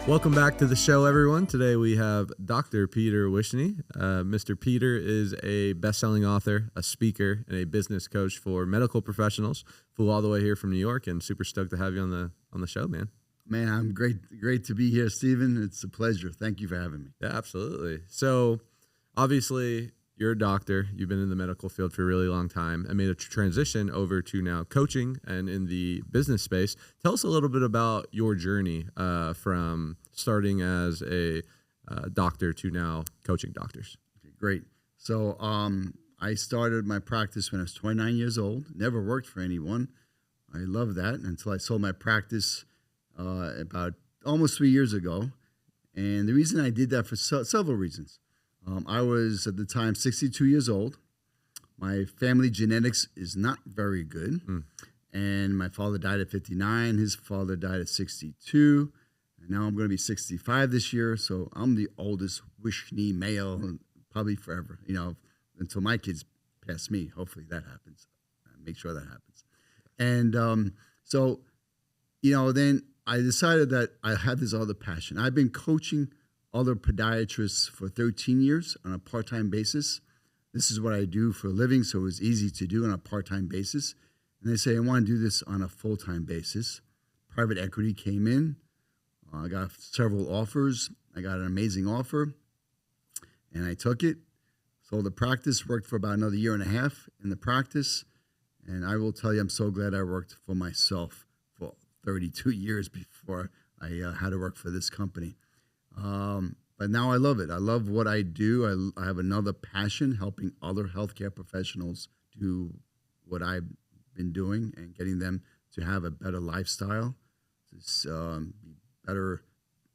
Welcome back to the show, everyone. Today we have Dr. Peter Wishnie. Mr. Peter is a best-selling author, a speaker, and a business coach for medical professionals. Flew all the way here from New York, and super stoked to have you on the show, man. Man, I'm great to be here, Stephen. It's a pleasure. Thank you for having me. Yeah, absolutely. So, obviously, you're a doctor. You've been in the medical field for a really long time and made a transition over to now coaching and in the business space. Tell us a little bit about your journey from starting as a doctor to now coaching doctors. Okay, great. So I started my practice when I was 29 years old. Never worked for anyone. I love that until I sold my practice about almost 3 years ago. And the reason I did that for several reasons. I was, at the time, 62 years old. My family genetics is not very good. And my father died at 59. His father died at 62. And now I'm going to be 65 this year. So I'm the oldest Wishnie male, probably forever, until my kids pass me. Hopefully that happens. Make sure that happens. And so, then I decided that I had this other passion. I've been coaching other podiatrists for 13 years on a part-time basis. This is what I do for a living, so it was easy to do on a part-time basis. And they say, I want to do this on a full-time basis. Private equity came in. I got several offers. I got an amazing offer, and I took it. Sold the practice, worked for about another year and a half in the practice. And I will tell you, I'm so glad I worked for myself for 32 years before I had to work for this company. But now I love it. I love what I do. I have another passion, helping other healthcare professionals do what I've been doing and getting them to have a better lifestyle, to be better,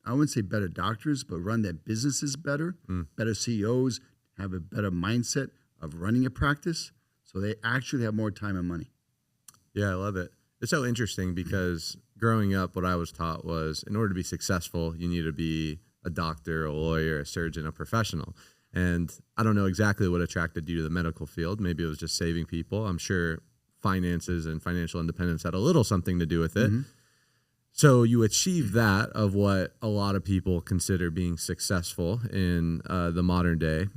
I wouldn't say better doctors, but run their businesses better, better CEOs, have a better mindset of running a practice, so they actually have more time and money. Yeah, I love it. It's so interesting because growing up, what I was taught was in order to be successful, you need to be a doctor, a lawyer, a surgeon, a professional. And I don't know exactly what attracted you to the medical field. Maybe it was just saving people. I'm sure finances and financial independence had a little something to do with it. So you achieve that of what a lot of people consider being successful in the modern day.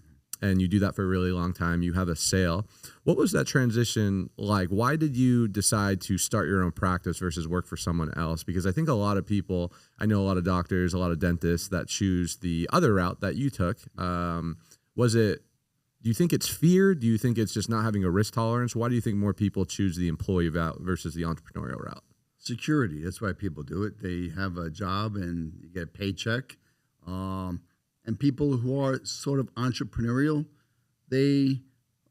And you do that for a really long time. You have a sale. What was that transition like? Why did you decide to start your own practice versus work for someone else? Because I think a lot of people, I know a lot of doctors, a lot of dentists that choose the other route that you took. Do you think it's fear? Do you think it's just not having a risk tolerance? Why do you think more people choose the employee route versus the entrepreneurial route? Security. That's why people do it. They have a job and you get a paycheck. And people who are sort of entrepreneurial, they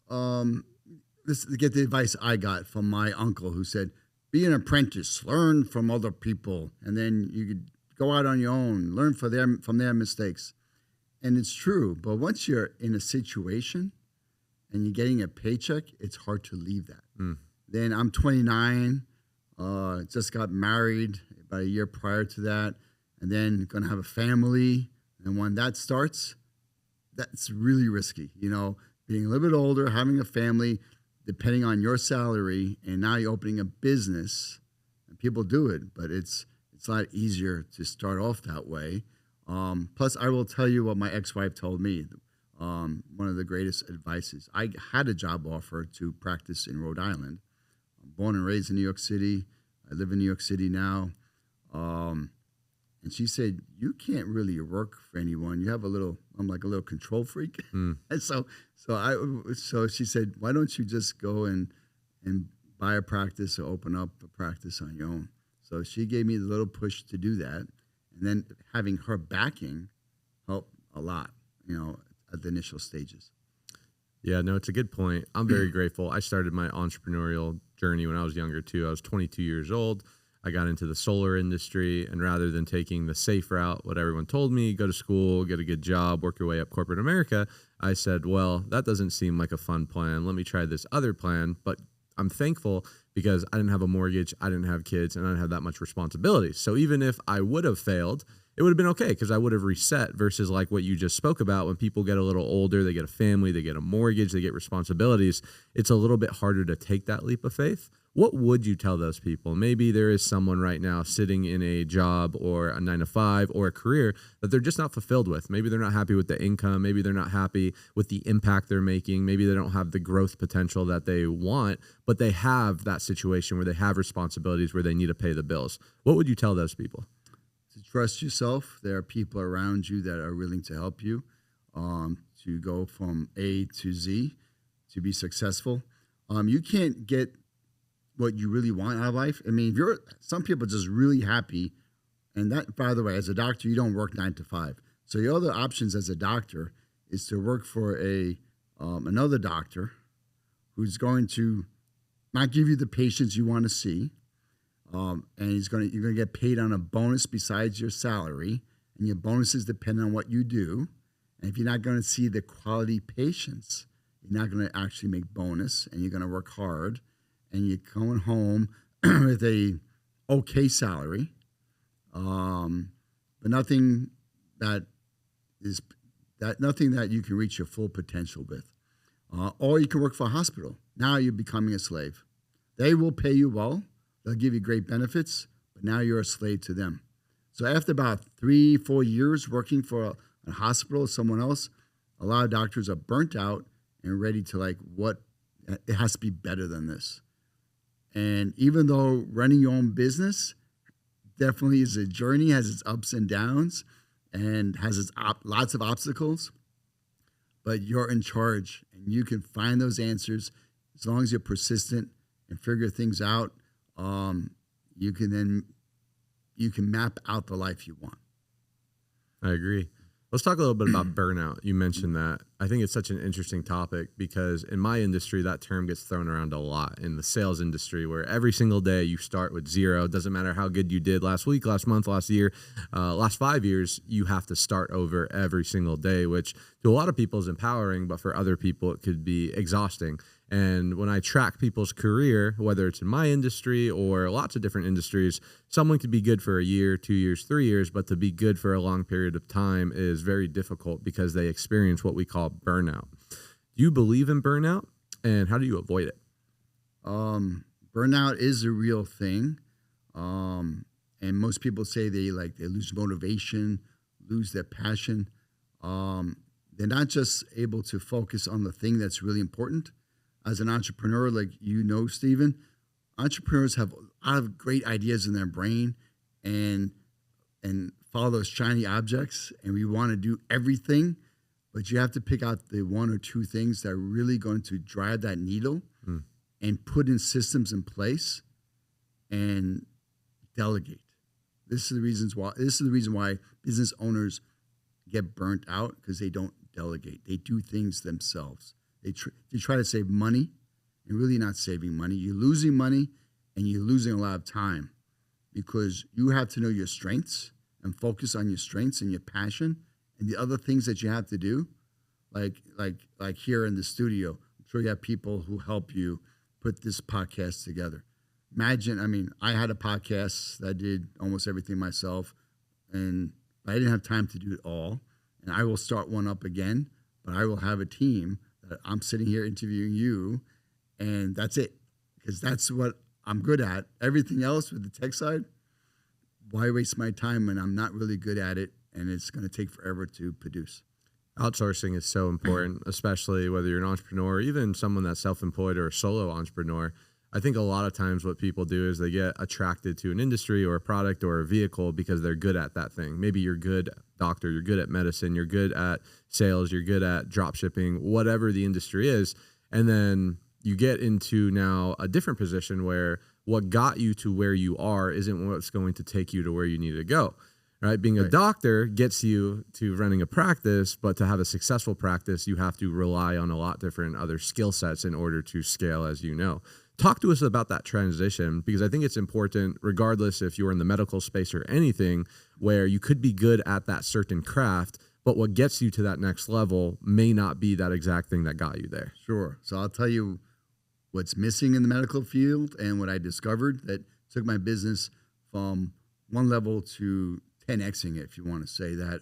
get the advice I got from my uncle who said, be an apprentice, learn from other people, and then you could go out on your own, learn from their mistakes. And it's true, but once you're in a situation and you're getting a paycheck, it's hard to leave that. Then I'm 29, just got married about a year prior to that, and then going to have a family. And when that starts, that's really risky, being a little bit older, having a family, depending on your salary, and now you're opening a business. And people do it, but it's a lot easier to start off that way. Plus, I will tell you what my ex-wife told me. One of the greatest advices. I had a job offer to practice in Rhode Island. I'm born and raised in New York City. I live in New York City now. And she said, you can't really work for anyone. You have I'm like a little control freak. And so she said, why don't you just go and buy a practice or open up a practice on your own? So she gave me the little push to do that. And then having her backing helped a lot, at the initial stages. Yeah, no, it's a good point. I'm very grateful. I started my entrepreneurial journey when I was younger too. I was 22 years old. I got into the solar industry, and rather than taking the safe route, what everyone told me, go to school, get a good job, work your way up corporate America, I said, well, that doesn't seem like a fun plan. Let me try this other plan. But I'm thankful because I didn't have a mortgage, I didn't have kids, and I didn't have that much responsibility. So even if I would have failed, it would have been okay because I would have reset versus like what you just spoke about. When people get a little older, they get a family, they get a mortgage, they get responsibilities. It's a little bit harder to take that leap of faith. What would you tell those people? Maybe there is someone right now sitting in a job or a 9 to 5 or a career that they're just not fulfilled with. Maybe they're not happy with the income. Maybe they're not happy with the impact they're making. Maybe they don't have the growth potential that they want, but they have that situation where they have responsibilities where they need to pay the bills. What would you tell those people? To trust yourself. There are people around you that are willing to help you to go from A to Z to be successful. You can't get what you really want out of life. I mean, some people are just really happy. And that, by the way, as a doctor, you don't work 9 to 5. So your other options as a doctor is to work for another doctor who's going to not give you the patients you want to see. And you're going to get paid on a bonus besides your salary. And your bonuses depend on what you do. And if you're not going to see the quality patients, you're not going to actually make bonus, and you're going to work hard. And you're coming home with a okay salary, but nothing that you can reach your full potential with. Or you can work for a hospital. Now you're becoming a slave. They will pay you well. They'll give you great benefits, but now you're a slave to them. So after about 3-4 years working for a hospital or someone else, a lot of doctors are burnt out and ready to it has to be better than this. And even though running your own business definitely is a journey, has its ups and downs, and has its lots of obstacles, but you're in charge, and you can find those answers as long as you're persistent and figure things out. You can map out the life you want. I agree. Let's talk a little bit about burnout. You mentioned that. I think it's such an interesting topic because in my industry, that term gets thrown around a lot in the sales industry, where every single day you start with zero. It doesn't matter how good you did last week, last month, last year, last 5 years, you have to start over every single day, which to a lot of people is empowering, but for other people, it could be exhausting. And when I track people's career, whether it's in my industry or lots of different industries, someone could be good for a year, 2 years, 3 years, but to be good for a long period of time is very difficult because they experience what we call burnout. Do you believe in burnout, and how do you avoid it? Burnout is a real thing. And most people say they lose motivation, lose their passion. They're not just able to focus on the thing that's really important. As an entrepreneur, Stephen, entrepreneurs have a lot of great ideas in their brain and follow those shiny objects, and we want to do everything, but you have to pick out the 1 or 2 things that are really going to drive that needle and put in systems in place and delegate. This is the reason why business owners get burnt out, because they don't delegate. They do things themselves. They try to save money. You're really not saving money. You're losing money, and you're losing a lot of time, because you have to know your strengths and focus on your strengths and your passion and the other things that you have to do. Like here in the studio, I'm sure you have people who help you put this podcast together. Imagine, I had a podcast that I did almost everything myself, but I didn't have time to do it all. And I will start one up again, but I will have a team that I'm sitting here interviewing you, and that's it, because that's what I'm good at. Everything else with the tech side, why waste my time when I'm not really good at it, and it's going to take forever to produce. Outsourcing is so important, especially whether you're an entrepreneur or even someone that's self-employed or a solo entrepreneur. I think a lot of times what people do is they get attracted to an industry or a product or a vehicle because they're good at that thing. Maybe you're good doctor, you're good at medicine, you're good at sales, you're good at drop shipping, whatever the industry is. And then you get into now a different position where what got you to where you are isn't what's going to take you to where you need to go. Right? Being a doctor gets you to running a practice, but to have a successful practice, you have to rely on a lot different other skill sets in order to scale, as you know. Talk to us about that transition, because I think it's important, regardless if you're in the medical space or anything, where you could be good at that certain craft, but what gets you to that next level may not be that exact thing that got you there. Sure. So I'll tell you what's missing in the medical field and what I discovered that took my business from one level to 10xing it, if you want to say that.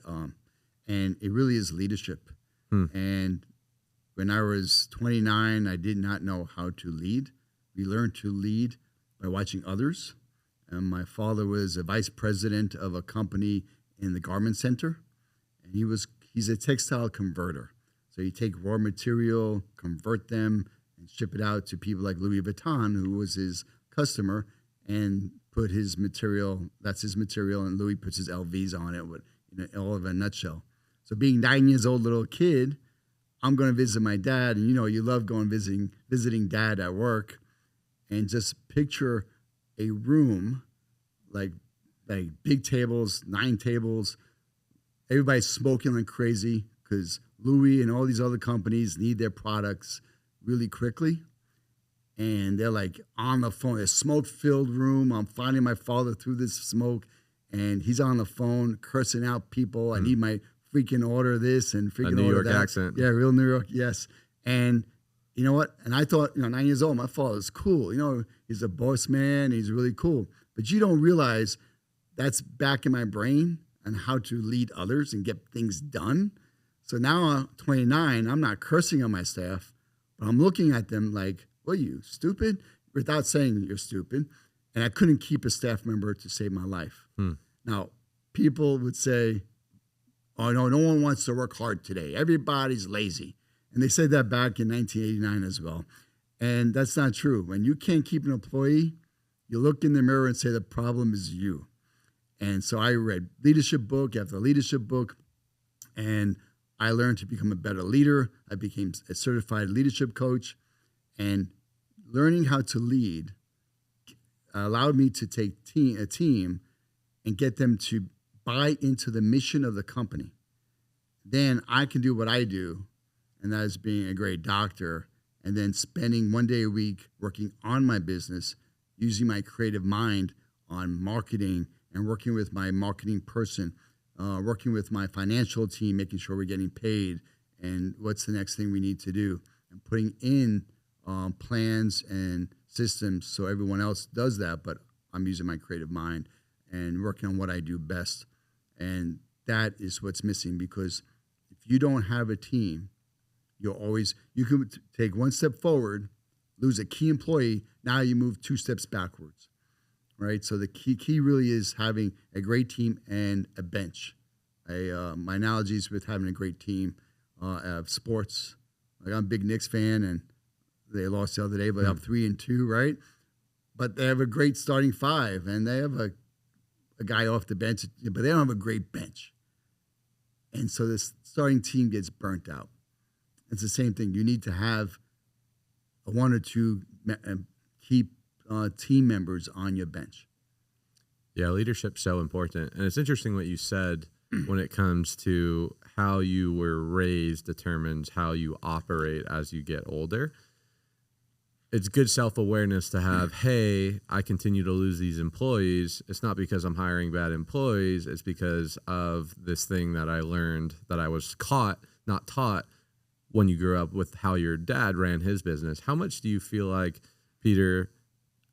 And it really is leadership. And when I was 29, I did not know how to lead. We learned to lead by watching others. And my father was a vice president of a company in the garment center, and he's a textile converter. So you take raw material, convert them, and ship it out to people like Louis Vuitton, who was his customer, and put his material, that's his material, and Louis puts his LVs on it, with, all of a nutshell. So being 9 years old, little kid, I'm going to visit my dad, and you love going visiting dad at work, and just picture a room like big tables, 9 tables, everybody's smoking like crazy because Louis and all these other companies need their products really quickly. And they're like on the phone, a smoke-filled room. I'm finding my father through this smoke, and he's on the phone cursing out people. I need my freaking order this and freaking New order York that. accent. Yeah, real New York, yes. And you know what? And I thought, 9 years old, my father's cool. He's a boss man. He's really cool. But you don't realize that's back in my brain and how to lead others and get things done. So now I'm 29. I'm not cursing on my staff, but I'm looking at them like, what are you, stupid? Without saying you're stupid. And I couldn't keep a staff member to save my life. Now, people would say, oh, no one wants to work hard today. Everybody's lazy. And they said that back in 1989 as well. And that's not true. When you can't keep an employee, you look in the mirror and say the problem is you. And so I read leadership book after leadership book, and I learned to become a better leader. I became a certified leadership coach, and learning how to lead allowed me to take a team and get them to buy into the mission of the company. Then I can do what I do, and that is being a great doctor, and then spending 1 day a week working on my business, using my creative mind on marketing and working with my marketing person, working with my financial team, making sure we're getting paid and what's the next thing we need to do, and putting in plans and systems so everyone else does that, but I'm using my creative mind and working on what I do best. And that is what's missing, because if you don't have a team, you can take 1 step forward, lose a key employee, now you move 2 steps backwards, right? So the key really is having a great team and a bench. My analogy is with having a great team of sports. Like, I'm a big Knicks fan, and they lost the other day, but up 3-2, right? But they have a great starting 5, and they have a guy off the bench, but they don't have a great bench. And so this starting team gets burnt out. It's the same thing. You need to have 1 or 2 key team members on your bench. Yeah, leadership's so important. And it's interesting what you said when it comes to how you were raised determines how you operate as you get older. It's good self-awareness to have, hey, I continue to lose these employees. It's not because I'm hiring bad employees. It's because of this thing that I learned that I was not taught when you grew up with how your dad ran his business. How much do you feel like, Peter,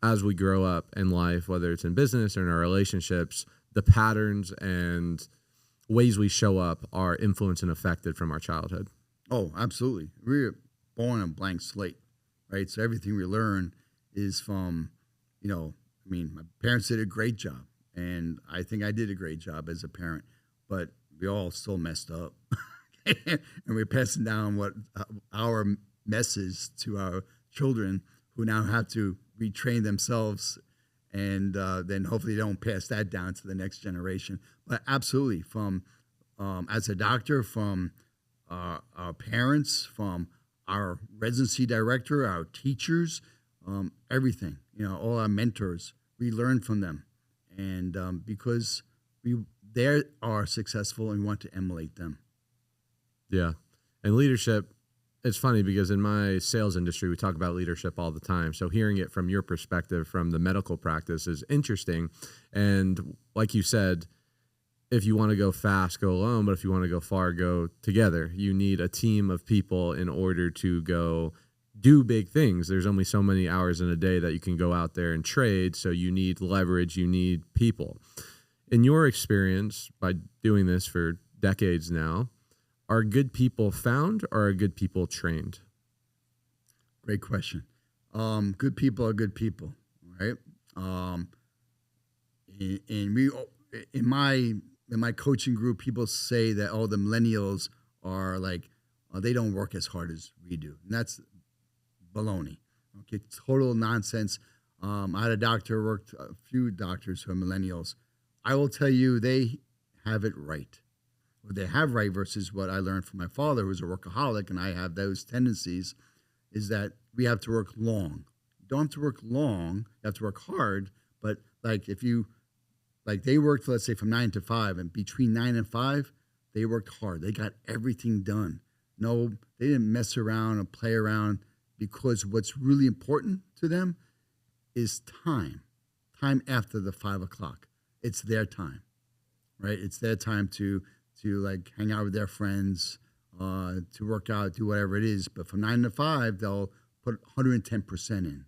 as we grow up in life, whether it's in business or in our relationships, the patterns and ways we show up are influenced and affected from our childhood? Oh, absolutely. We're born a blank slate, right? So everything we learn is from, my parents did a great job, and I think I did a great job as a parent, but we all still messed up. And we're passing down our messes to our children, who now have to retrain themselves, and then hopefully they don't pass that down to the next generation. But absolutely, from as a doctor, from our parents, from our residency director, our teachers, everything, all our mentors, we learn from them. And because they are successful, and we want to emulate them. Yeah. And leadership, it's funny because in my sales industry, we talk about leadership all the time. So hearing it from your perspective, from the medical practice, is interesting. And like you said, if you want to go fast, go alone. But if you want to go far, go together. You need a team of people in order to go do big things. There's only so many hours in a day that you can go out there and trade. So you need leverage. You need people. In your experience, by doing this for decades now, are good people found, or are good people trained? Great question. Good people are good people, right? Um, and we in my coaching group, people say that the millennials are like they don't work as hard as we do, and that's baloney. Okay, total nonsense. I had a doctor, worked a few doctors who are millennials. I will tell you, they have it right. What they have right versus what I learned from my father, who's a workaholic, and I have those tendencies, is that we have to work long. You don't have to work long. You have to work hard. But like if you, like they worked, let's say from 9 to 5, and between 9 and 5, they worked hard. They got everything done. No, they didn't mess around or play around, because what's really important to them is time after the 5 o'clock. It's their time, right? It's their time to like hang out with their friends, to work out, do whatever it is. But from 9 to 5, they'll put 110% in,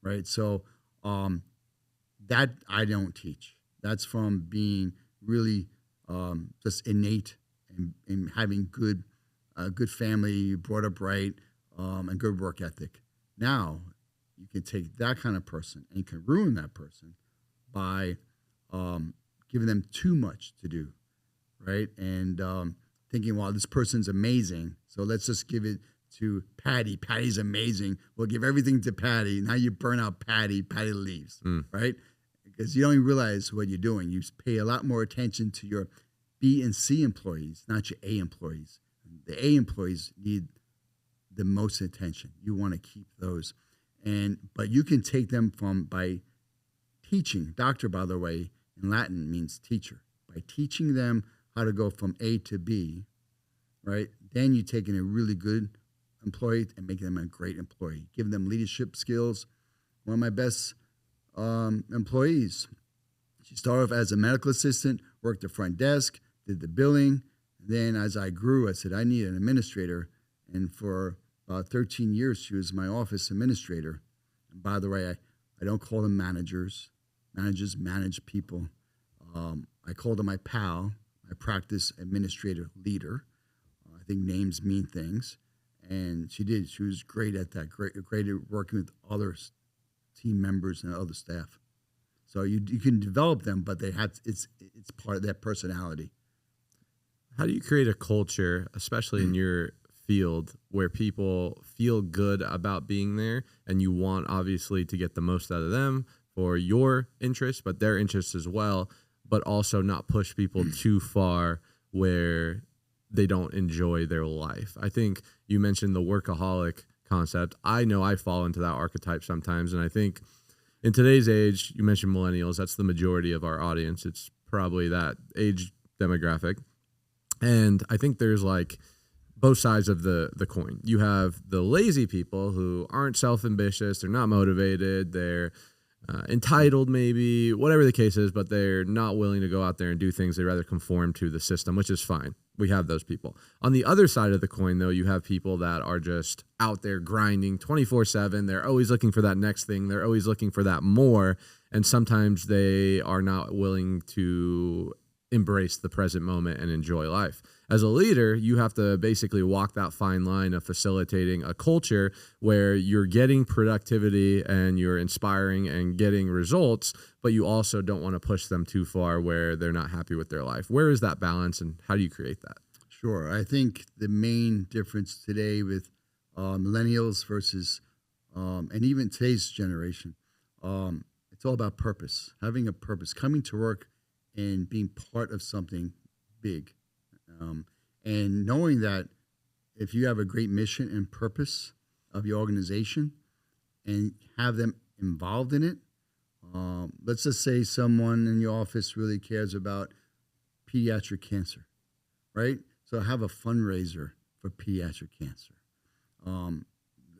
right? So that I don't teach. That's from being really just innate and having good family, brought up right, and good work ethic. Now, you can take that kind of person and you can ruin that person by giving them too much to do, right? And thinking, well, this person's amazing, so let's just give it to Patty. Patty's amazing. We'll give everything to Patty. Now you burn out Patty. Patty leaves, right? Because you don't even realize what you're doing. You pay a lot more attention to your B and C employees, not your A employees. The A employees need the most attention. You want to keep those. But you can take them by teaching. Doctor, by the way, in Latin means teacher. By teaching them how to go from A to B, right? Then you're taking a really good employee and making them a great employee. Giving them leadership skills. One of my best employees, she started off as a medical assistant, worked the front desk, did the billing. Then as I grew, I said, I need an administrator. And for about 13 years, she was my office administrator. And by the way, I don't call them managers. Managers manage people. I called her my pal, my practice administrator leader. I think names mean things. And she did. She was great at that, great at working with other team members and other staff. So you can develop them, but they have it's part of their personality. How do you create a culture, especially in your field, where people feel good about being there and you want obviously to get the most out of them for your interests, but their interests as well, but also not push people too far where they don't enjoy their life? I think you mentioned the workaholic concept. I know I fall into that archetype sometimes, and I think in today's age, you mentioned millennials, that's the majority of our audience. It's probably that age demographic. And I think there's like both sides of the coin. You have the lazy people who aren't self-ambitious, they're not motivated, they're entitled maybe, whatever the case is, but they're not willing to go out there and do things. They rather conform to the system, which is fine. We have those people. On the other side of the coin, though, you have people that are just out there grinding 24/7. They're always looking for that next thing. They're always looking for that more. And sometimes they are not willing to embrace the present moment and enjoy life. As a leader, you have to basically walk that fine line of facilitating a culture where you're getting productivity and you're inspiring and getting results, but you also don't want to push them too far where they're not happy with their life. Where is that balance, and how do you create that? Sure. I think the main difference today with millennials versus, and even today's generation, it's all about purpose, having a purpose, coming to work and being part of something big. And knowing that if you have a great mission and purpose of your organization and have them involved in it, let's just say someone in your office really cares about pediatric cancer, right? So have a fundraiser for pediatric cancer.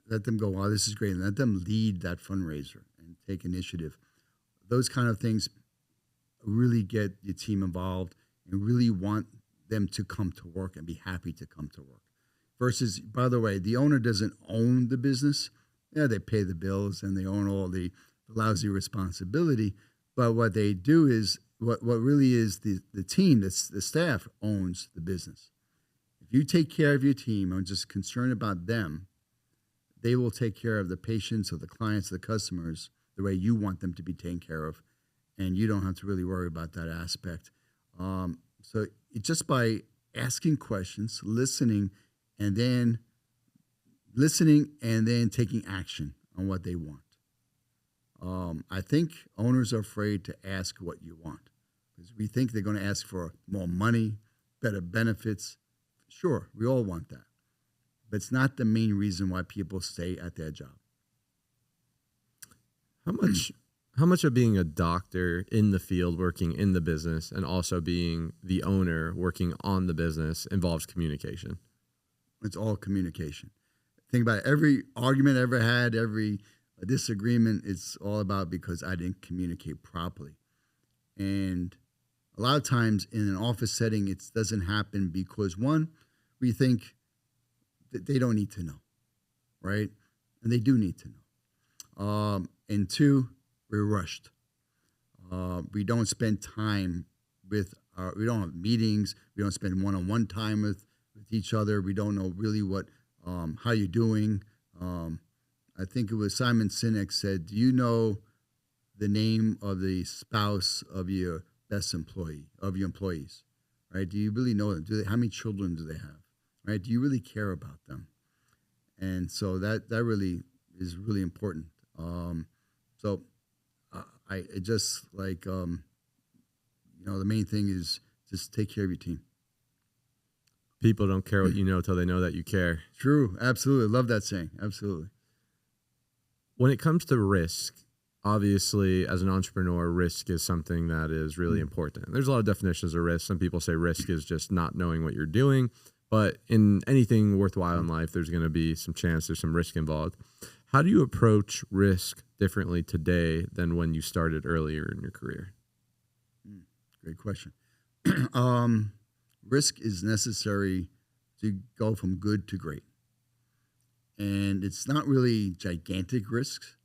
Let them go, wow, this is great. And let them lead that fundraiser and take initiative. Those kind of things really get your team involved and really want them to come to work and be happy to come to work. Versus, by the way, the owner doesn't own the business. Yeah, they pay the bills and they own all the lousy responsibility. But what they do is, what really is the team, the staff owns the business. If you take care of your team and just concerned about them, they will take care of the patients or the clients, the customers the way you want them to be taken care of, and you don't have to really worry about that aspect. So just by asking questions, listening and then taking action on what they want. I think owners are afraid to ask what you want because we think they're going to ask for more money, better benefits. Sure, we all want that, but it's not the main reason why people stay at their job. How much of being a doctor in the field, working in the business, and also being the owner working on the business involves communication? It's all communication. Think about it. Every argument I ever had, every disagreement, it's all about because I didn't communicate properly. And a lot of times in an office setting, it doesn't happen because, one, we think that they don't need to know, right? And they do need to know. And two, we're rushed. We don't spend time we don't have meetings. We don't spend one-on-one time with each other. We don't know really how you're doing. I think it was Simon Sinek said, do you know the name of the spouse of your best employee, of your employees, right? Do you really know them? How many children do they have, right? Do you really care about them? And so that really is really important. So I just like, the main thing is just take care of your team. People don't care what you know till they know that you care. True. Absolutely. Love that saying. Absolutely. When it comes to risk, obviously, as an entrepreneur, risk is something that is really important. There's a lot of definitions of risk. Some people say risk is just not knowing what you're doing. But in anything worthwhile in life, there's going to be some chance, there's some risk involved. How do you approach risk differently today than when you started earlier in your career? Great question. Risk is necessary to go from good to great. And it's not really gigantic risks.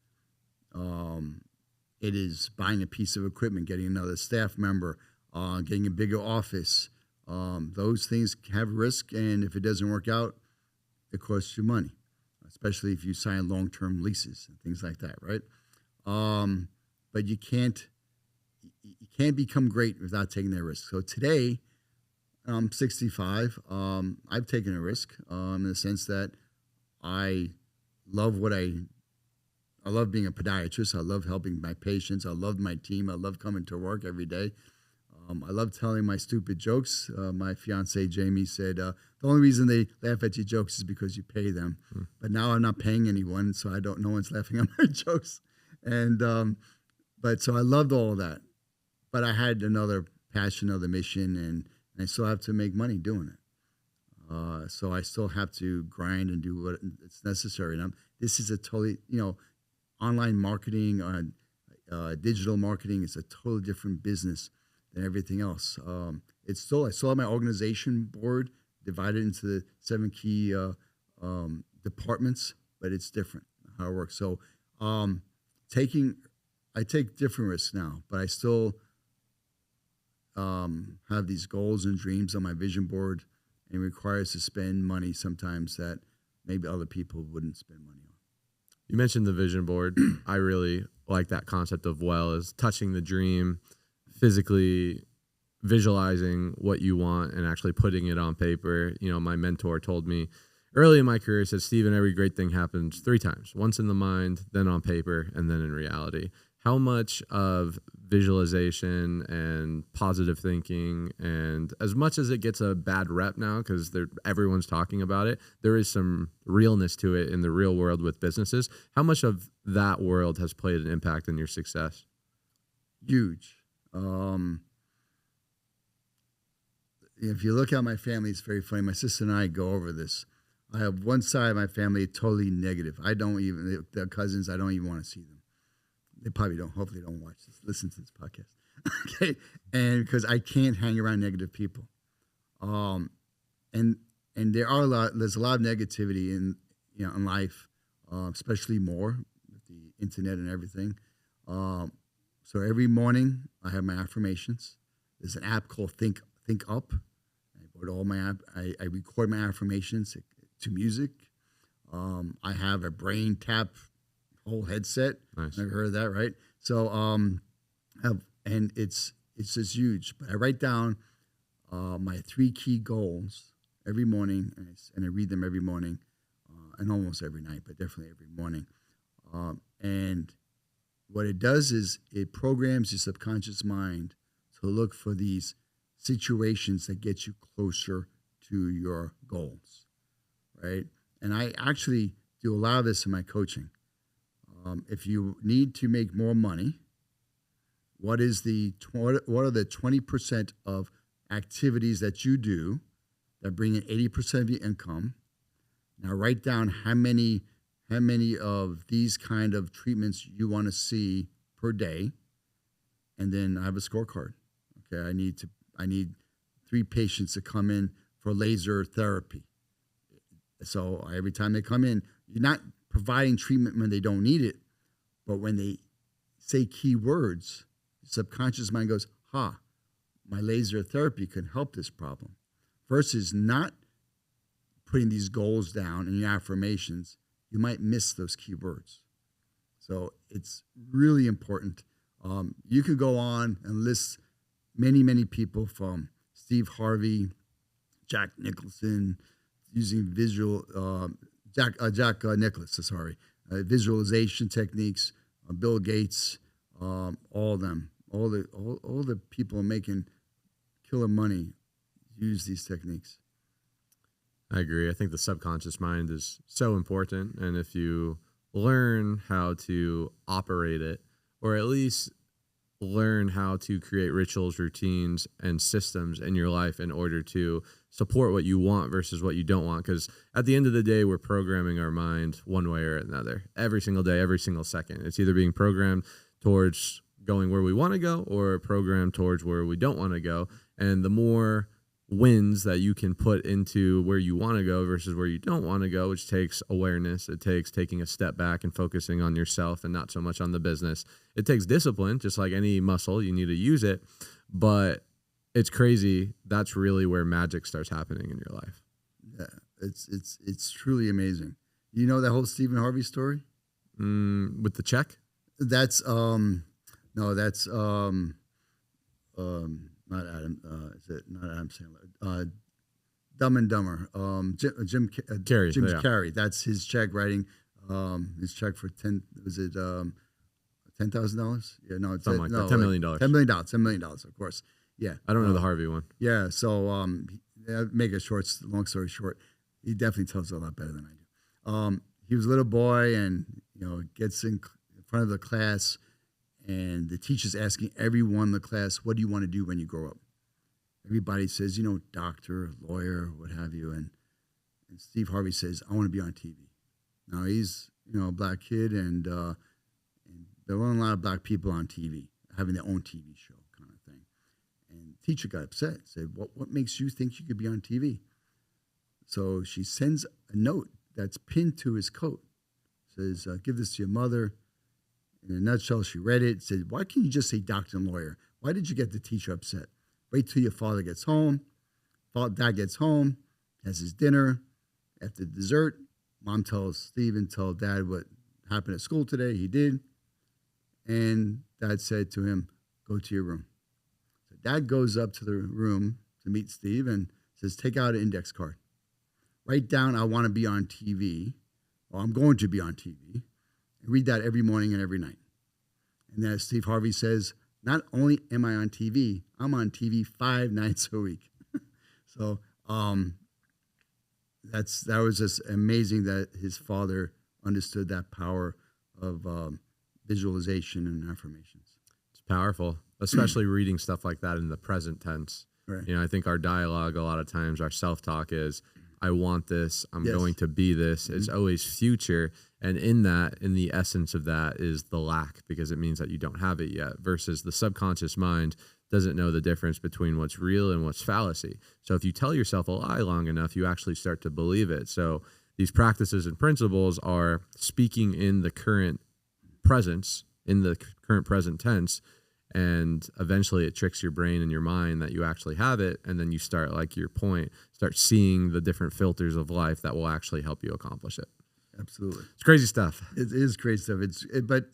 It is buying a piece of equipment, getting another staff member, getting a bigger office. Those things have risk, and if it doesn't work out, it costs you money, especially if you sign long-term leases and things like that, right? But you can't become great without taking that risk. So today, I'm 65. I've taken a risk in the sense that I love I love being a podiatrist. I love helping my patients. I love my team. I love coming to work every day. I love telling my stupid jokes. My fiance Jamie said, the only reason they laugh at your jokes is because you pay them. But now I'm not paying anyone, so no one's laughing at my jokes. And so I loved all of that. But I had another passion, another mission, and I still have to make money doing it. So I still have to grind and do what it's necessary. And this is a totally, online marketing, digital marketing is a totally different business than everything else. I still have my organization board divided into the 7 key departments, but it's different how it works. So I take different risks now, but I still have these goals and dreams on my vision board, and it requires to spend money sometimes that maybe other people wouldn't spend money on. You mentioned the vision board. I really like that concept of as touching the dream, physically visualizing what you want and actually putting it on paper. My mentor told me early in my career, he said, Stephen, every great thing happens 3 times, once in the mind, then on paper, and then in reality. How much of visualization and positive thinking, and as much as it gets a bad rep now because everyone's talking about it, there is some realness to it in the real world with businesses. How much of that world has played an impact in your success? Huge. If you look at my family, it's very funny. My sister and I go over this. I have one side of my family totally negative. Their cousins, I don't even want to see them. They probably don't. Hopefully, don't listen to this podcast. Okay, and because I can't hang around negative people, and there's a lot of negativity in life, especially more with the internet and everything. So every morning I have my affirmations. There's an app called Think Up. I record my affirmations to music. I have a brain tap whole headset. Nice. Never heard of that, right? So, and it's just huge. But I write down my 3 key goals every morning, and I read them every morning, and almost every night, but definitely every morning. And what it does is it programs your subconscious mind to look for these situations that get you closer to your goals, right? And I actually do a lot of this in my coaching. If you need to make more money, what are the 20% of activities that you do that bring in 80% of your income? Now write down how many of these kind of treatments you want to see per day, and then I have a scorecard. Okay, I need 3 patients to come in for laser therapy. So every time they come in, you're not providing treatment when they don't need it, but when they say key words, the subconscious mind goes, my laser therapy can help this problem. Versus not putting these goals down in your affirmations, you might miss those key words. So it's really important. You could go on and list many, many people from Steve Harvey, Jack Nicholson, using Jack Nicklaus, visualization techniques, Bill Gates, all of them, all the people making killer money use these techniques. I agree. I think the subconscious mind is so important. And if you learn how to operate it, or at least learn how to create rituals, routines, and systems in your life in order to support what you want versus what you don't want. Because at the end of the day, we're programming our mind one way or another every single day, every single second. It's either being programmed towards going where we want to go or programmed towards where we don't want to go. And the more wins that you can put into where you want to go versus where you don't want to go, which takes awareness. It takes taking a step back and focusing on yourself and not so much on the business. It takes discipline, just like any muscle, you need to use it. But it's crazy. That's really where magic starts happening in your life. Yeah, it's truly amazing. You know that whole Stephen Harvey story? With the check? That's not Adam. Is it not Adam Sandler? Dumb and Dumber. Jim Carrey. Carrey. That's his check writing. His check for $10,000? Yeah, no, it's something like that. $10 million. $10 million. Of course. Yeah. I don't know the Harvey one. Yeah. So make a long story short, he definitely tells it a lot better than I do. He was a little boy, and gets in front of the class. And the teacher's asking everyone in the class, what do you want to do when you grow up? Everybody says, doctor, lawyer, what have you. And Steve Harvey says, I want to be on TV. Now, he's, a black kid, and there weren't a lot of black people on TV, having their own TV show kind of thing. And the teacher got upset, said, what makes you think you could be on TV? So she sends a note that's pinned to his coat. Says, give this to your mother. In a nutshell, she read it, said, why can't you just say doctor and lawyer? Why did you get the teacher upset? Wait till your father gets home. Dad gets home, has his dinner. After dessert, mom tells Stephen, tell dad what happened at school today. He did. And dad said to him, go to your room. So dad goes up to the room to meet Steve and says, take out an index card. Write down, I want to be on TV, or I'm going to be on TV. Read that every morning and every night. And then Steve Harvey says, not only am I on TV, I'm on TV 5 nights a week. So that was just amazing that his father understood that power of visualization and affirmations. It's powerful, especially reading stuff like that in the present tense. Right. I think our dialogue a lot of times, our self-talk is, I want this, I'm going to be this. It's always future. And in the essence of that is the lack, because it means that you don't have it yet, versus the subconscious mind doesn't know the difference between what's real and what's fallacy. So if you tell yourself a lie long enough, you actually start to believe it. So these practices and principles are speaking in the current presence, in the current present tense, and eventually it tricks your brain and your mind that you actually have it. And then you start, like your point, start seeing the different filters of life that will actually help you accomplish it. Absolutely. It's crazy stuff. It is crazy stuff. But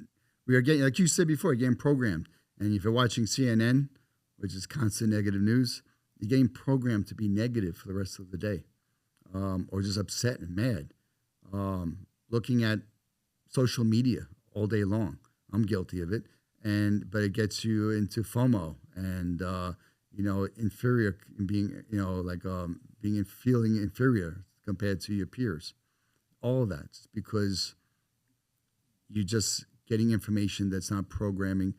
we are getting, like you said before, getting programmed. And if you're watching CNN, which is constant negative news, you're getting programmed to be negative for the rest of the day, or just upset and mad. Looking at social media all day long. I'm guilty of it. But it gets you into FOMO and, inferior, being, feeling inferior compared to your peers. All of that because you're just getting information that's not programming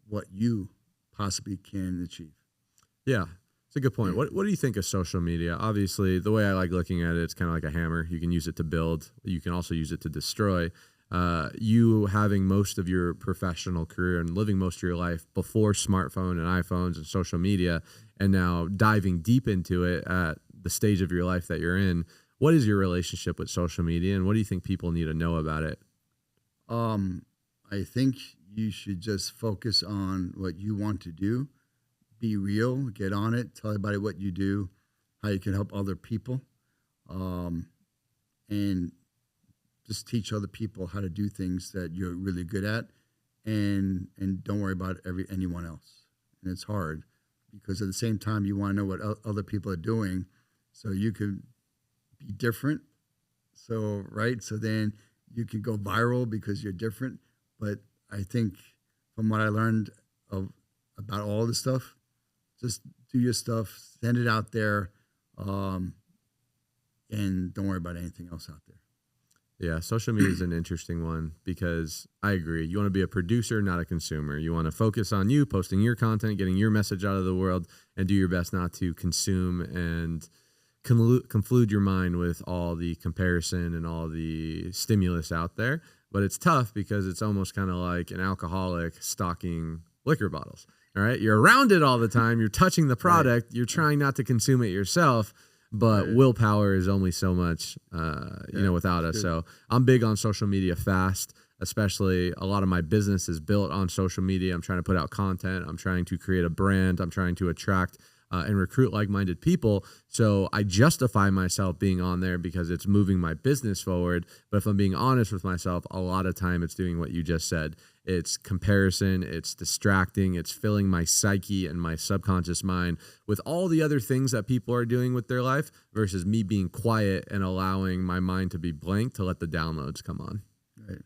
what you possibly can achieve. Yeah, it's a good point. What do you think of social media? Obviously, the way I like looking at it, it's kind of like a hammer. You can use it to build. You can also use it to destroy. You having most of your professional career and living most of your life before smartphone and iPhones and social media, and now diving deep into it at the stage of your life that you're in, what is your relationship with social media, and what do you think people need to know about it? I think you should just focus on what you want to do. Be real, get on it, tell everybody what you do, how you can help other people, and just teach other people how to do things that you're really good at, and don't worry about anyone else. And it's hard because at the same time you want to know what other people are doing, so you can be different. So then you can go viral because you're different. But I think from what I learned about all this stuff, just do your stuff, send it out there, and don't worry about anything else out there. Yeah, social media is an interesting one because I agree. You want to be a producer, not a consumer. You want to focus on you, posting your content, getting your message out of the world, and do your best not to consume and conflude your mind with all the comparison and all the stimulus out there. But it's tough because it's almost kind of like an alcoholic stocking liquor bottles. All right, you're around it all the time. You're touching the product. Right. You're trying not to consume it yourself. But willpower is only so much, without us. So I'm big on social media fast, especially a lot of my business is built on social media. I'm trying to put out content. I'm trying to create a brand. I'm trying to attract and recruit like-minded people. So I justify myself being on there because it's moving my business forward. But if I'm being honest with myself, a lot of time it's doing what you just said. It's comparison, it's distracting, it's filling my psyche and my subconscious mind with all the other things that people are doing with their life versus me being quiet and allowing my mind to be blank to let the downloads come on. Right.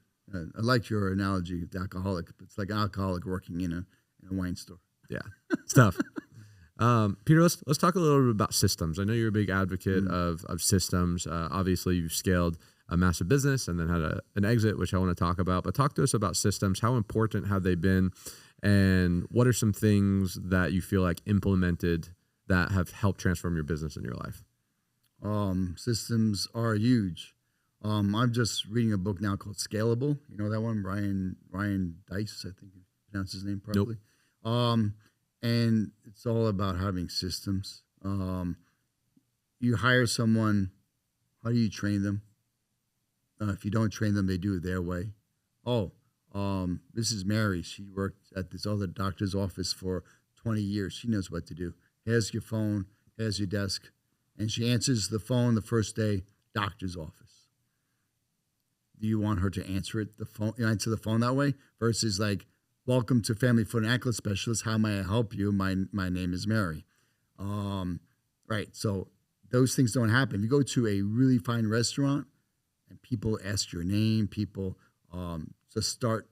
I like your analogy of the alcoholic. It's like an alcoholic working in a wine store. Yeah, it's tough. Peter, let's talk a little bit about systems. I know you're a big advocate of systems. Obviously, you've scaled a massive business and then had an exit, which I want to talk about. But talk to us about systems. How important have they been? And what are some things that you feel like implemented that have helped transform your business and your life? Systems are huge. I'm just reading a book now called Scalable. You know that one? Ryan Dice, I think you pronounce his name properly. Nope. And it's all about having systems. You hire someone, how do you train them? If you don't train them, they do it their way. This is Mary. She worked at this other doctor's office for 20 years. She knows what to do. Here's your phone. Here's your desk. And she answers the phone the first day, doctor's office. Do you want her to answer the phone that way? Versus like, welcome to Family Foot and Ankle Specialist. How may I help you? My name is Mary. Right. So those things don't happen. If you go to a really fine restaurant and people ask your name, people just start,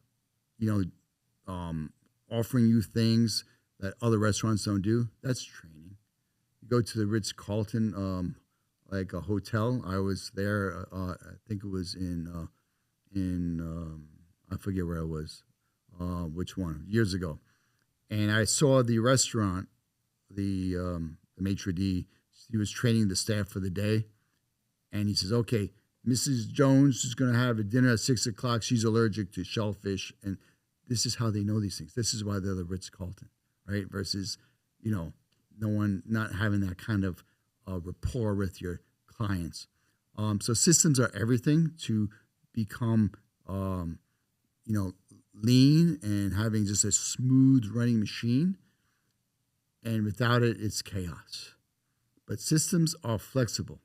offering you things that other restaurants don't do. That's training. You go to the Ritz-Carlton, like a hotel. I was there. I think it was in I forget where I was. Which one? Years ago. And I saw the restaurant, the maitre d', he was training the staff for the day. And he says, okay, Mrs. Jones is going to have a dinner at 6 o'clock. She's allergic to shellfish. And this is how they know these things. This is why they're the Ritz-Carlton, right? Versus, no one not having that kind of rapport with your clients. So systems are everything to become, lean and having just a smooth running machine. And without it, it's chaos. But systems are flexible.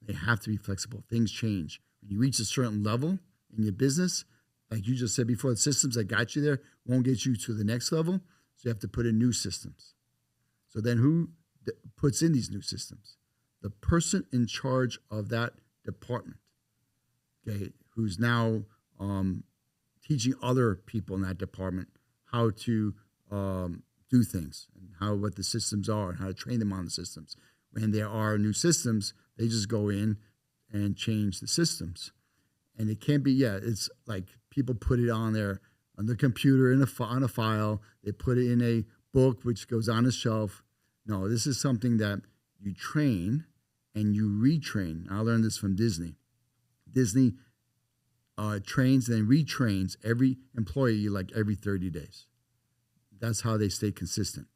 They have to be flexible. Things change. When you reach a certain level in your business, like you just said before, the systems that got you there won't get you to the next level. So you have to put in new systems. So then who puts in these new systems? The person in charge of that department, okay, who's now teaching other people in that department how to do things and what the systems are and how to train them on the systems. When there are new systems, they just go in and change the systems. And it can't be, it's like people put it on the computer on a file. They put it in a book, which goes on a shelf. No, this is something that you train and you retrain. I learned this from Disney. Disney trains and retrains every employee like every 30 days. That's how they stay consistent.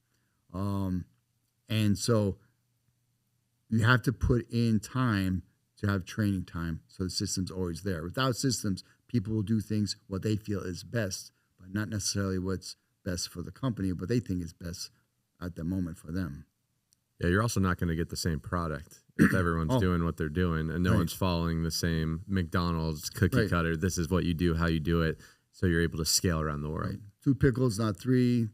And so you have to put in time to have training time so the system's always there. Without systems, people will do things what they feel is best, but not necessarily what's best for the company, but they think is best at the moment for them. Yeah, you're also not going to get the same product if everyone's doing what they're doing and no one's following the same McDonald's cookie cutter. This is what you do, how you do it, so you're able to scale around the world. Right. 2 pickles, not 3.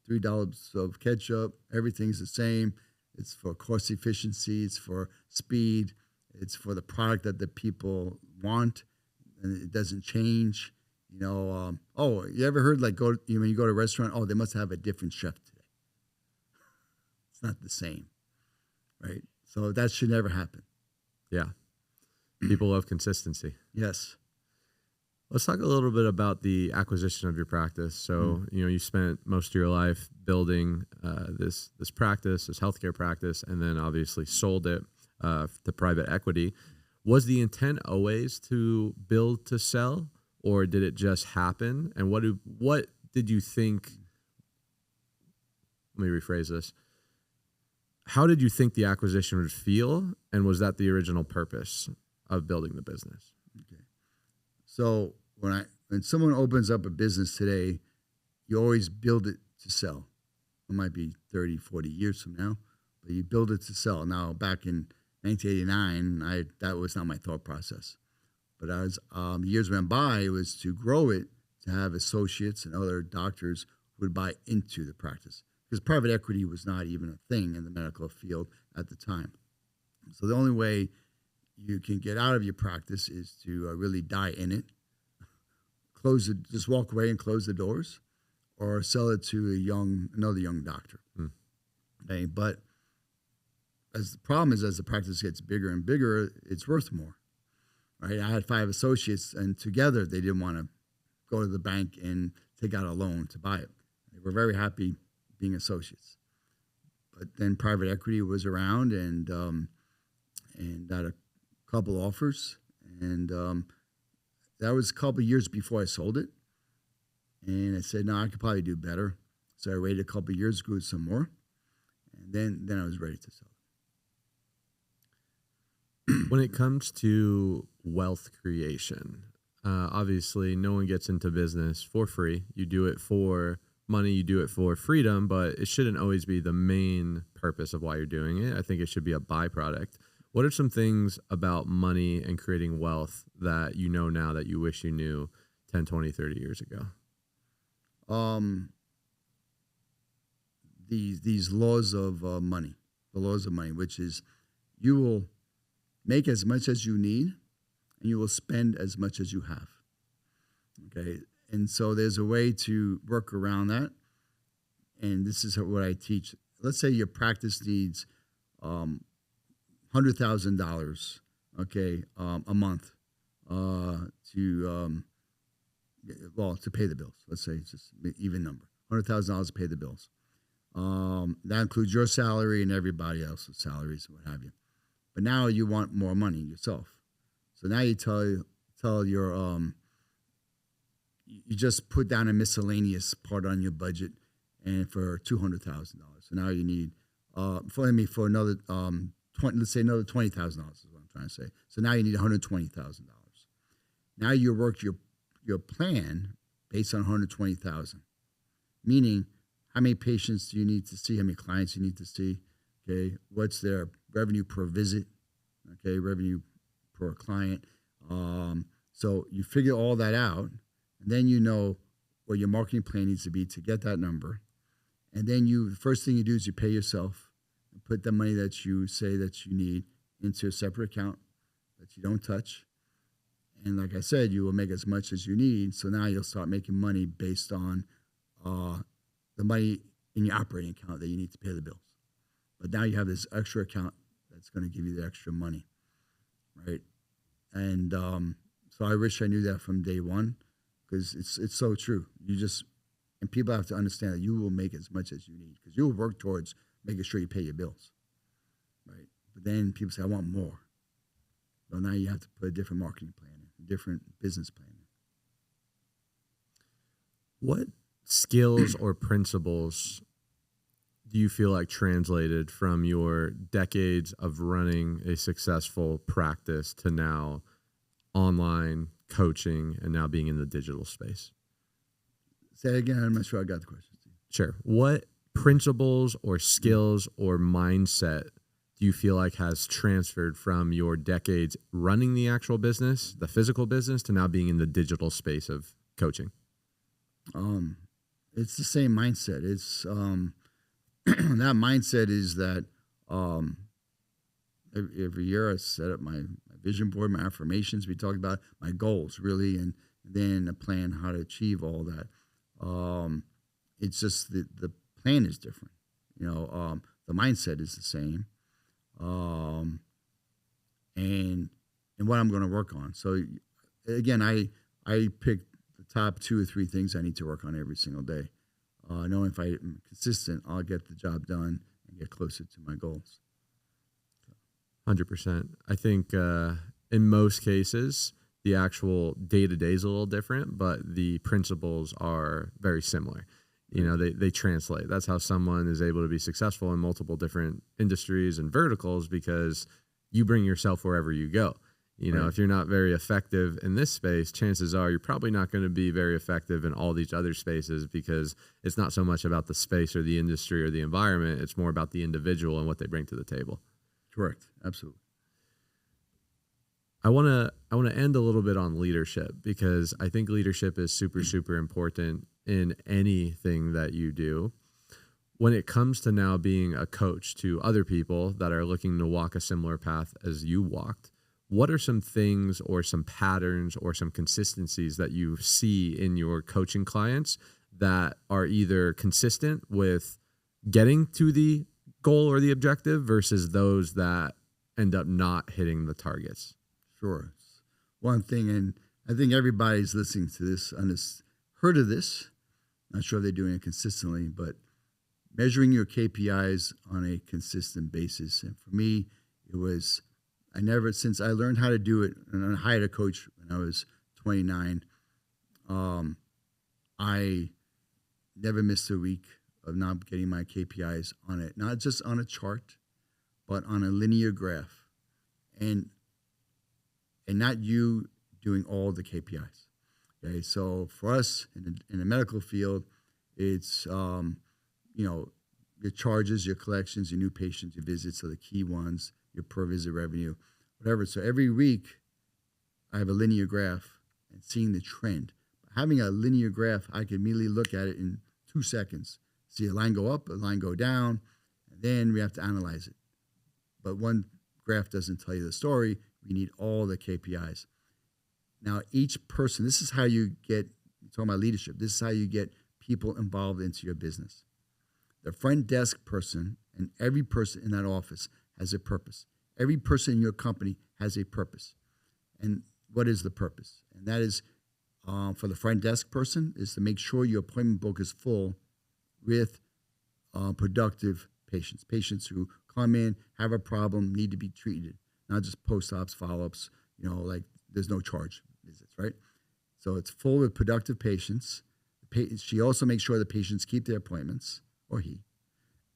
Three dollops of ketchup. Everything's the same. It's for cost efficiency. It's for speed. It's for the product that the people want, and it doesn't change. You know, you ever heard like when you go to a restaurant, they must have a different chef today. It's not the same, right? So that should never happen. Yeah. People love consistency. Yes. Let's talk a little bit about the acquisition of your practice. So, you spent most of your life building this practice, this healthcare practice, and then obviously sold it to private equity. Was the intent always to build to sell, or did it just happen? And what did you think? Let me rephrase this. How did you think the acquisition would feel, and was that the original purpose of building the business? Okay. So when someone opens up a business today, you always build it to sell. It might be 30, 40 years from now, but you build it to sell. Now, back in 1989, that was not my thought process. But as years went by, it was to grow it, to have associates and other doctors who would buy into the practice. Because private equity was not even a thing in the medical field at the time. So the only way you can get out of your practice is to really die in it, just walk away and close the doors, or sell it to another young doctor. Okay, but as the problem is, as the practice gets bigger and bigger, it's worth more. Right? I had 5 associates, and together they didn't want to go to the bank and take out a loan to buy it. They were very happy being associates. But then private equity was around, and got a couple offers, and that was a couple years before I sold it. And I said, no, I could probably do better. So I waited a couple of years, grew some more, and then I was ready to sell it. When it comes to wealth creation, obviously no one gets into business for free. You do it for money, you do it for freedom, but it shouldn't always be the main purpose of why you're doing it. I think it should be a byproduct. What are some things about money and creating wealth that you know now that you wish you knew 10, 20, 30 years ago? These laws of money, the laws of money, which is you will make as much as you need and you will spend as much as you have. Okay. And so there's a way to work around that. And this is what I teach. Let's say your practice needs $100,000, okay, a month to pay the bills. Let's say it's just an even number, $100,000 to pay the bills. That includes your salary and everybody else's salaries and what have you. But now you want more money yourself. So now you tell your you just put down a miscellaneous part on your budget, and for $200,000. So now you need for another let's say another $20,000 is what I'm trying to say. So now you need $120,000. Now you work your plan based on $120,000, meaning how many patients do you need to see, how many clients you need to see, okay? What's their revenue per visit, okay? Revenue per client. So you figure all that out, and then you know what your marketing plan needs to be to get that number. And then the first thing you do is you pay yourself and put the money that you say that you need into a separate account that you don't touch. And like I said, you will make as much as you need. So now you'll start making money based on the money in your operating account that you need to pay the bills. But now you have this extra account that's going to give you the extra money, right? And so I wish I knew that from day one, because it's so true. And people have to understand that you will make as much as you need, because you will work towards making sure you pay your bills, right? But then people say, I want more. Well, now you have to put a different marketing plan in, a different business plan in. What skills or principles do you feel like translated from your decades of running a successful practice to now online coaching and now being in the digital space? Say it again. I'm not sure I got the question. Sure. What principles or skills or mindset do you feel like has transferred from your decades running the actual business, the physical business, to now being in the digital space of coaching? It's the same mindset. It's that mindset is that every year I set up my vision board, my affirmations. We talked about my goals really, and then a plan how to achieve all that. It's just the plan is different. The mindset is the same, and what I'm going to work on. So again, I picked the top 2 or 3 things I need to work on every single day. Knowing if I'm consistent, I'll get the job done and get closer to my goals. 100%. I think in most cases, the actual day-to-day is a little different, but the principles are very similar. They translate. That's how someone is able to be successful in multiple different industries and verticals, because you bring yourself wherever you go. Right. If you're not very effective in this space, chances are you're probably not going to be very effective in all these other spaces, because it's not so much about the space or the industry or the environment. It's more about the individual and what they bring to the table. Correct. Absolutely. I want to end a little bit on leadership, because I think leadership is super, super important in anything that you do. When it comes to now being a coach to other people that are looking to walk a similar path as you walked, what are some things or some patterns or some consistencies that you see in your coaching clients that are either consistent with getting to the goal or the objective versus those that end up not hitting the targets? Sure. One thing, and I think everybody's listening to this heard of this. Not sure if they're doing it consistently, but measuring your KPIs on a consistent basis. And for me, it was, since I learned how to do it, and I hired a coach when I was 29, I never missed a week of not getting my KPIs on it, not just on a chart, but on a linear graph. And not you doing all the KPIs. Okay, so for us in the medical field, it's your charges, your collections, your new patients, your visits are the key ones, your per visit revenue, whatever. So every week I have a linear graph and seeing the trend. Having a linear graph, I can immediately look at it in 2 seconds, see a line go up, a line go down, and then we have to analyze it. But one graph doesn't tell you the story. We need all the KPIs. Now, each person, this is how you get, talking about leadership, this is how you get people involved into your business. The front desk person and every person in that office has a purpose. Every person in your company has a purpose. And what is the purpose? And that is, for the front desk person, is to make sure your appointment book is full with productive patients who come in, have a problem, need to be treated, not just post-ops, follow-ups, like there's no charge visits, right? So it's full with productive patients. She also makes sure the patients keep their appointments, or he,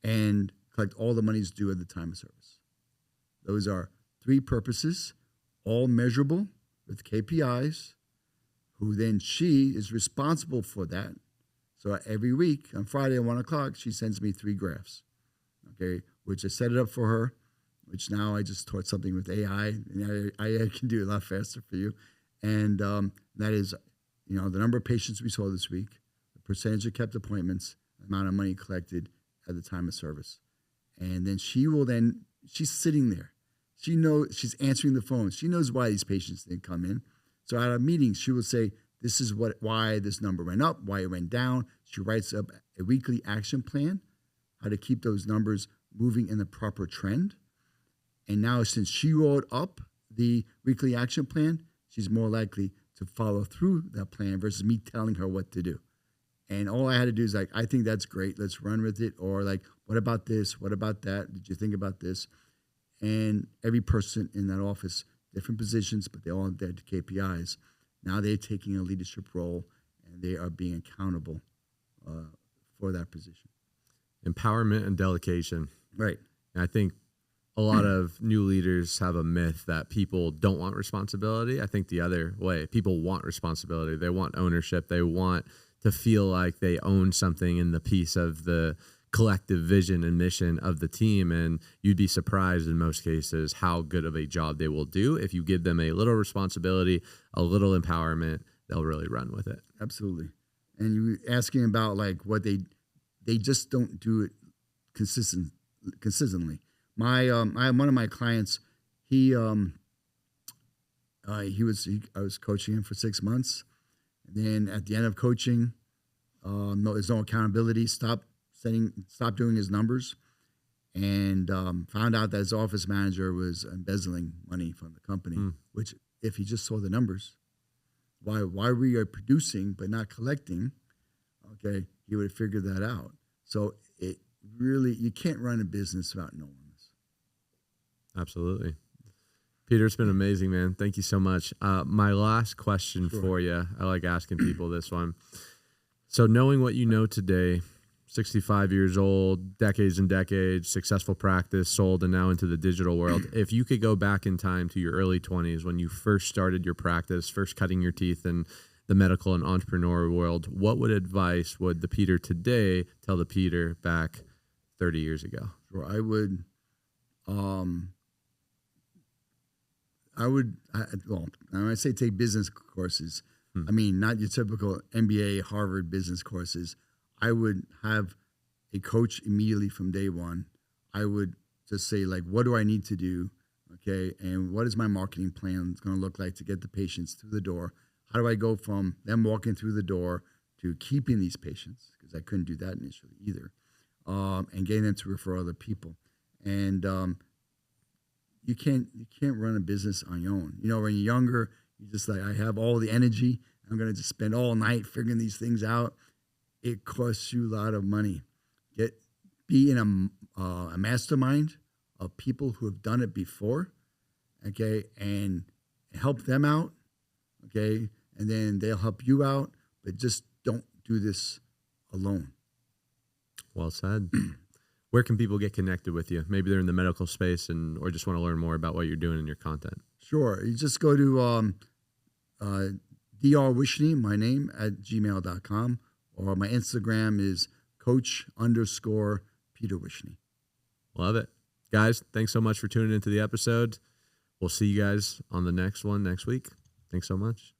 and collect all the monies due at the time of service. Those are 3 purposes, all measurable with KPIs, who then she is responsible for that. So every week on Friday at 1 o'clock, she sends me 3 graphs, okay, which I set it up for her. which now I just taught something with AI, and I can do it a lot faster for you. And that is, the number of patients we saw this week, the percentage of kept appointments, the amount of money collected at the time of service. And then she's sitting there. She knows, she's answering the phone. She knows why these patients didn't come in. So at a meeting, she will say, this is why this number went up, why it went down. She writes up a weekly action plan, how to keep those numbers moving in the proper trend. And now since she wrote up the weekly action plan, she's more likely to follow through that plan versus me telling her what to do. And all I had to do is like, I think that's great. Let's run with it. Or like, what about this? What about that? Did you think about this? And every person in that office, different positions, but they all have their KPIs. Now they're taking a leadership role and they are being accountable for that position. Empowerment and delegation. Right. And I think a lot of new leaders have a myth that people don't want responsibility. I think the other way, people want responsibility. They want ownership. They want to feel like they own something in the piece of the collective vision and mission of the team. And you'd be surprised in most cases how good of a job they will do. If you give them a little responsibility, a little empowerment, they'll really run with it. Absolutely. And you were asking about like what they just don't do it consistently. I one of my clients, I was coaching him for 6 months. And then at the end of coaching, there's no accountability. Stopped doing his numbers, and found out that his office manager was embezzling money from the company. Which, if he just saw the numbers, why we are producing but not collecting, okay, he would have figured that out. So it really, you can't run a business without knowing this. Absolutely. Peter, it's been amazing, man. Thank you so much. My last question for you, I like asking people this one. So knowing what you know today, 65 years old, decades and decades, successful practice, sold, and now into the digital world. If you could go back in time to your early 20s when you first started your practice, first cutting your teeth in the medical and entrepreneurial world, what advice would the Peter today tell the Peter back 30 years ago? Sure, I would, when I say take business courses, I mean, not your typical MBA, Harvard business courses. I would have a coach immediately from day one. I would just say, like, what do I need to do? Okay. And what is my marketing plan going to look like to get the patients through the door? How do I go from them walking through the door to keeping these patients? Because I couldn't do that initially either. And getting them to refer other people. And you can't run a business on your own. You know, when you're younger, you just like, I have all the energy. I'm going to just spend all night figuring these things out. It costs you a lot of money. Be in a mastermind of people who have done it before, okay, and help them out, okay, and then they'll help you out, but just don't do this alone. Well said. Where can people get connected with you? Maybe they're in the medical space or just want to learn more about what you're doing in your content. Sure. You just go to Dr. Wishnie, my name, at gmail.com, or my Instagram is coach_Peter Wishnie. Love it. Guys, thanks so much for tuning into the episode. We'll see you guys on the next one next week. Thanks so much.